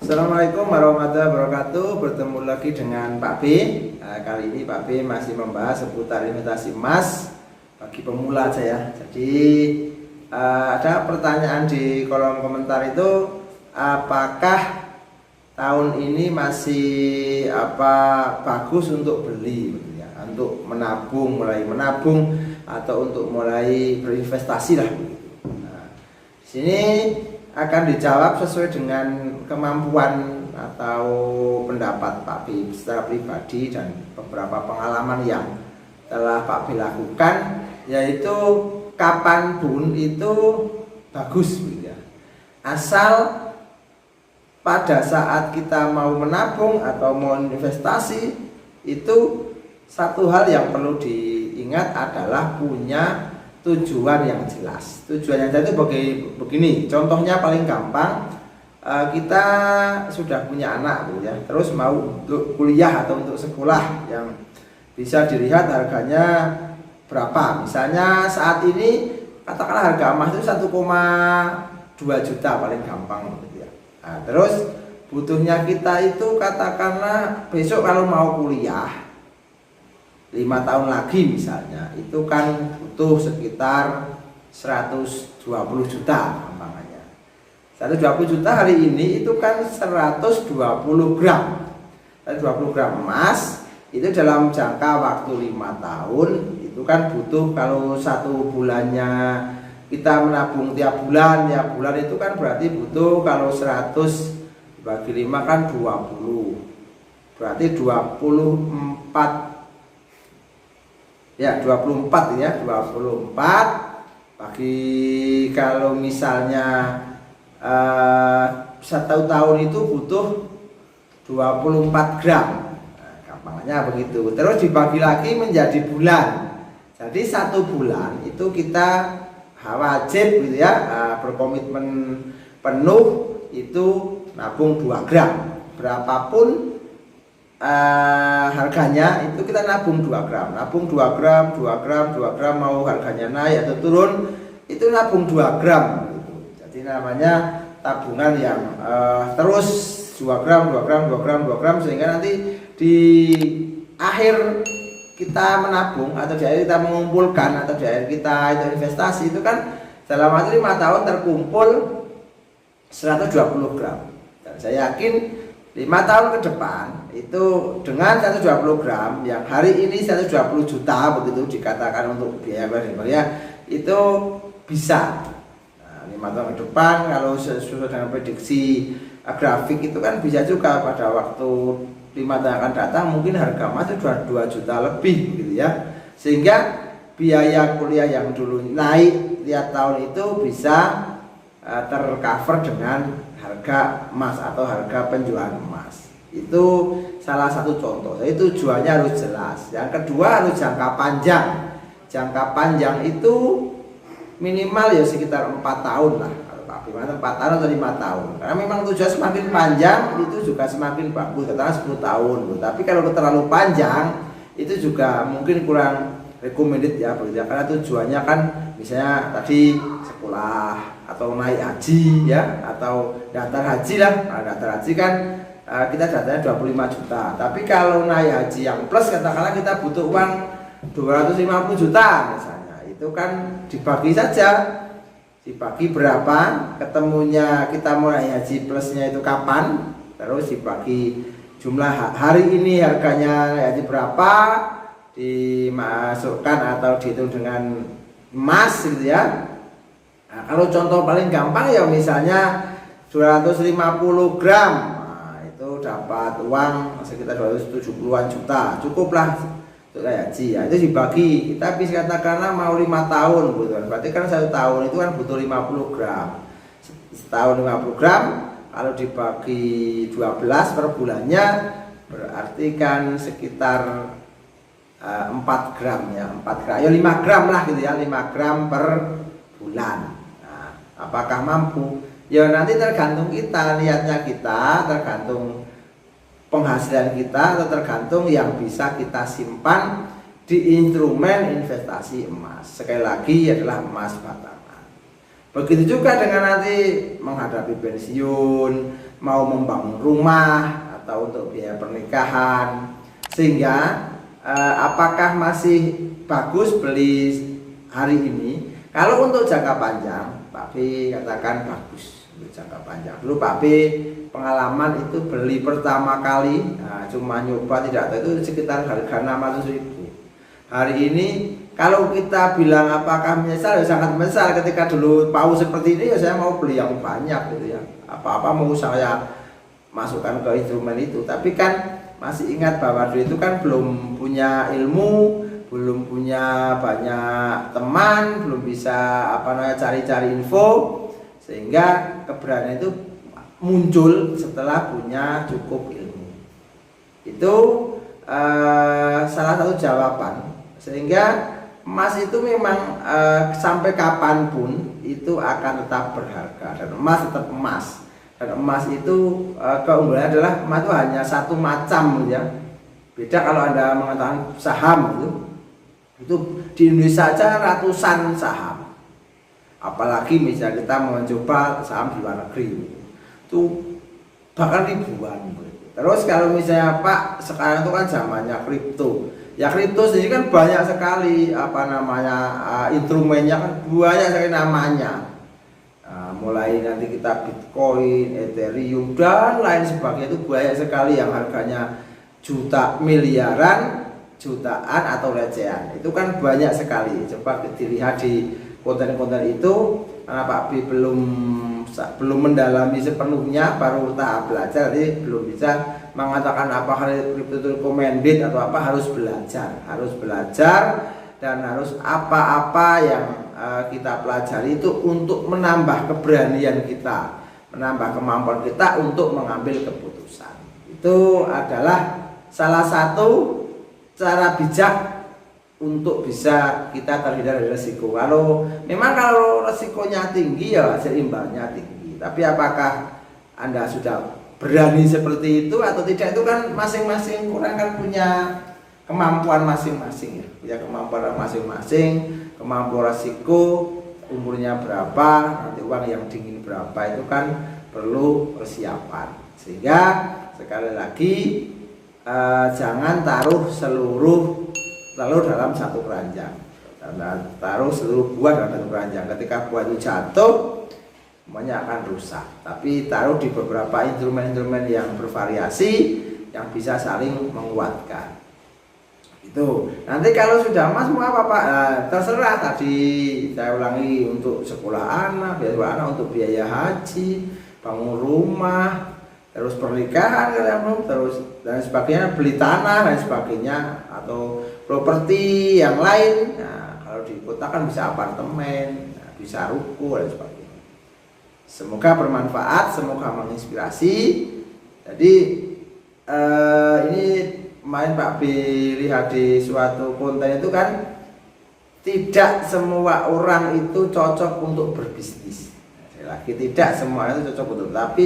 Assalamualaikum warahmatullahi wabarakatuh. Bertemu lagi dengan Pak B. Kali ini Pak B masih membahas seputar investasi emas bagi pemula saya. Jadi ada pertanyaan di kolom komentar itu, apakah tahun ini masih bagus untuk beli, gitu ya, untuk menabung, mulai menabung atau untuk mulai berinvestasi lah. Nah, di sini akan dijawab sesuai dengan kemampuan atau pendapat Pak B secara pribadi dan beberapa pengalaman yang telah Pak B lakukan, yaitu kapanpun itu bagus, gitu ya. Asal pada saat kita mau menabung atau mau investasi, itu satu hal yang perlu diingat adalah punya tujuan yang jelas. Tujuan yang jelas itu begini, contohnya paling gampang, kita sudah punya anak, ya, terus mau untuk kuliah atau untuk sekolah yang bisa dilihat harganya berapa. Misalnya saat ini katakanlah harga emas itu 1,2 juta paling gampang, gitu ya. Nah, terus butuhnya kita itu katakanlah besok kalau mau kuliah 5 tahun lagi misalnya, itu kan butuh sekitar 120 juta gampangannya. 120 juta hari ini itu kan 120 gram. 120 gram emas itu dalam jangka waktu 5 tahun itu kan butuh, kalau satu bulannya kita menabung tiap bulan itu kan berarti butuh, kalau 100 dibagi 5 kan 20. Berarti 24 ya, 24 ya, 24 bagi, kalau misalnya 1 tahun itu butuh 24 gram. Nah, gampangnya begitu. Terus dibagi lagi menjadi bulan. Jadi 1 bulan itu kita wajib, gitu ya, berkomitmen penuh itu nabung 2 gram. Berapapun harganya itu kita nabung 2 gram, nabung 2 gram, 2 gram, 2 gram, mau harganya naik atau turun itu nabung 2 gram gitu. Jadi namanya tabungan yang terus 2 gram, 2 gram, 2 gram, 2 gram, sehingga nanti di akhir kita menabung atau di akhir kita mengumpulkan atau di akhir kita itu investasi itu kan dalam waktu 5 tahun terkumpul 120 gram. Dan saya yakin 5 tahun ke depan itu dengan 120 gram yang hari ini 120 juta begitu dikatakan untuk biaya itu bisa. Nah, 5 tahun ke depan kalau sesuai dengan prediksi grafik itu kan bisa juga pada waktu 5 tahun akan datang mungkin harga emas itu 2 juta lebih, gitu ya. Sehingga biaya kuliah yang dulu naik tiap tahun itu bisa tercover dengan harga emas atau harga penjualan emas. Itu salah satu contoh. Jadi tujuannya harus jelas. Yang kedua harus jangka panjang. Jangka panjang itu minimal ya sekitar 4 tahun lah. Kalau Pak Bimana 4 tahun atau 5 tahun. Karena memang tujuan semakin panjang itu juga semakin bagus. Katakanlah 10 tahun. Tapi kalau terlalu panjang itu juga mungkin kurang recommended ya, karena tujuannya kan misalnya tadi sekolah atau naik haji ya, atau daftar haji lah. Nah, daftar haji kan kita daftarnya 25 juta. Tapi kalau naik haji yang plus katakanlah kita butuh uang 250 juta misalnya, itu kan dibagi saja. Dibagi berapa ketemunya kita mau naik haji plusnya itu kapan, terus dibagi jumlah hari ini harganya naik haji berapa, dimasukkan atau dihitung dengan emas, gitu ya. Nah, kalau contoh paling gampang ya misalnya 250 gram, nah, itu dapat uang sekitar 270-an juta, cukuplah untuk haji ya. Itu dibagi, kita bisa katakanlah mau 5 tahun, gitu kan. Berarti kan 1 tahun itu kan butuh 50 gram. Setahun 50 gram, kalau dibagi 12 per bulannya berarti kan sekitar 4 gram ya, 4 gram ya, 5 gram lah, gitu ya, 5 gram per bulan. Nah, apakah mampu? Ya nanti tergantung kita, niatnya kita, tergantung penghasilan kita, atau tergantung yang bisa kita simpan di instrumen investasi emas. Sekali lagi adalah emas batangan. Begitu juga dengan nanti menghadapi pensiun, mau membangun rumah atau untuk biaya pernikahan. Sehingga apakah masih bagus beli hari ini? Kalau untuk jangka panjang, Pak B katakan bagus untuk jangka panjang. Dulu Pak B pengalaman itu beli pertama kali, cuma nyoba tidak tahu, itu sekitar harga 600.000. Hari ini kalau kita bilang apakah menyesal, ya sangat menyesal. Ketika dulu tahu seperti ini ya saya mau beli yang banyak gitu ya. Apa-apa mau saya masukkan ke instrumen itu. Tapi kan masih ingat bahwa dulu itu kan belum punya ilmu, belum punya banyak teman, belum bisa cari-cari info, sehingga keberanian itu muncul setelah punya cukup ilmu. Itu salah satu jawaban. Sehingga emas itu memang sampai kapanpun itu akan tetap berharga, dan emas tetap emas. Dan emas itu keunggulannya adalah emas itu hanya satu macam ya. Beda kalau Anda mengatakan saham itu di Indonesia saja ratusan saham. Apalagi misalnya kita mencoba saham di luar negeri itu bahkan ribuan. Terus kalau misalnya Pak, sekarang itu kan zamannya kripto. Ya kripto sendiri kan banyak sekali instrumennya kan banyak sekali namanya. Mulai nanti kita Bitcoin, Ethereum dan lain sebagainya itu banyak sekali yang harganya miliaran, jutaan atau recehan. Itu kan banyak sekali. Coba dilihat di konten-konten itu, karena Pak B belum mendalami sepenuhnya, baru tahap belajar, jadi belum bisa mengatakan apa hal kripto itu recommended atau apa. Harus belajar dan harus apa-apa yang kita pelajari itu untuk menambah keberanian kita, menambah kemampuan kita untuk mengambil keputusan. Itu adalah salah satu cara bijak untuk bisa kita terhindar dari resiko. Kalau resikonya tinggi ya hasil imbalnya tinggi. Tapi apakah Anda sudah berani seperti itu atau tidak, itu kan masing-masing orang kan punya kemampuan masing-masing ya. Punya kemampuan masing-masing, kemampuan resiko, umurnya berapa, nanti uang yang dingin berapa, itu kan perlu persiapan. Sehingga sekali lagi jangan taruh seluruh telur dalam satu keranjang, taruh seluruh buah dalam satu keranjang. Ketika buah itu jatuh, semuanya akan rusak. Tapi taruh di beberapa instrumen-instrumen yang bervariasi, yang bisa saling menguatkan. Itu nanti kalau sudah emas mau apa Pak? Terserah. Tadi saya ulangi, untuk sekolah anak, biaya anak, untuk biaya haji, bangun rumah, terus pernikahan, terus dan sebagainya, beli tanah dan sebagainya, atau properti yang lain. Nah, kalau di kota kan bisa apartemen, bisa ruko dan sebagainya. Semoga bermanfaat, semoga menginspirasi. Jadi ini kemarin Pak B lihat di suatu konten itu kan, tidak semua orang itu cocok untuk berbisnis. Lagi tidak semua itu cocok untuk, tapi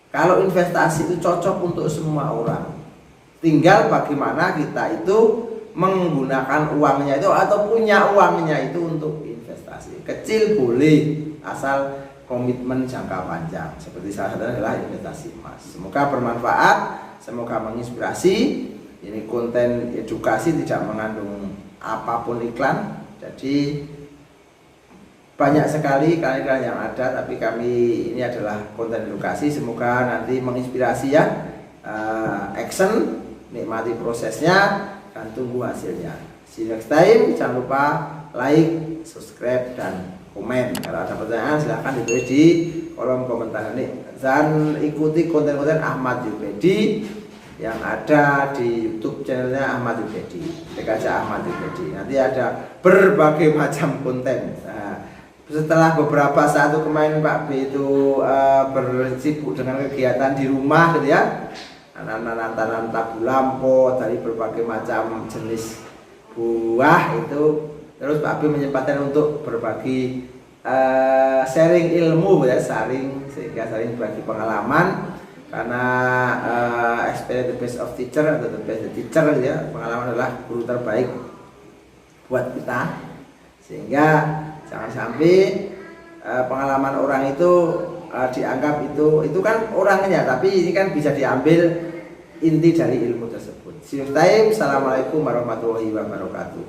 kalau investasi itu cocok untuk semua orang. Tinggal bagaimana kita itu menggunakan uangnya itu atau punya uangnya itu untuk investasi. Kecil boleh, asal komitmen jangka panjang. Seperti salah satunya adalah investasi emas. Semoga bermanfaat, semoga menginspirasi. Ini konten edukasi, tidak mengandung apapun iklan. Jadi banyak sekali iklan-iklan yang ada, tapi kami ini adalah konten edukasi. Semoga nanti menginspirasi ya. Action, nikmati prosesnya dan tunggu hasilnya. See you next time. Jangan lupa like, subscribe, dan komen. Kalau ada pertanyaan silahkan ditulis di kolom komentar ini. Dan ikuti konten-konten Ahmad Jupedi yang ada di YouTube channelnya Ahmad Jupedi. Ketik aja Ahmad Jupedi. Nanti ada berbagai macam konten. Nah, setelah beberapa saat kemarin Pak B itu bersibuk dengan kegiatan di rumah gitu ya, nanam tabu lampo dari berbagai macam jenis buah itu. Terus Pak B menyempatkan untuk berbagi sharing ilmu ya, sehingga saling berbagi pengalaman, karena experience the best of teacher atau the best teacher ya, pengalaman adalah guru terbaik buat kita. Sehingga jangan sampai pengalaman orang itu dianggap itu kan orangnya, tapi ini kan bisa diambil inti dari ilmu tersebut. See you time. Assalamualaikum warahmatullahi wabarakatuh.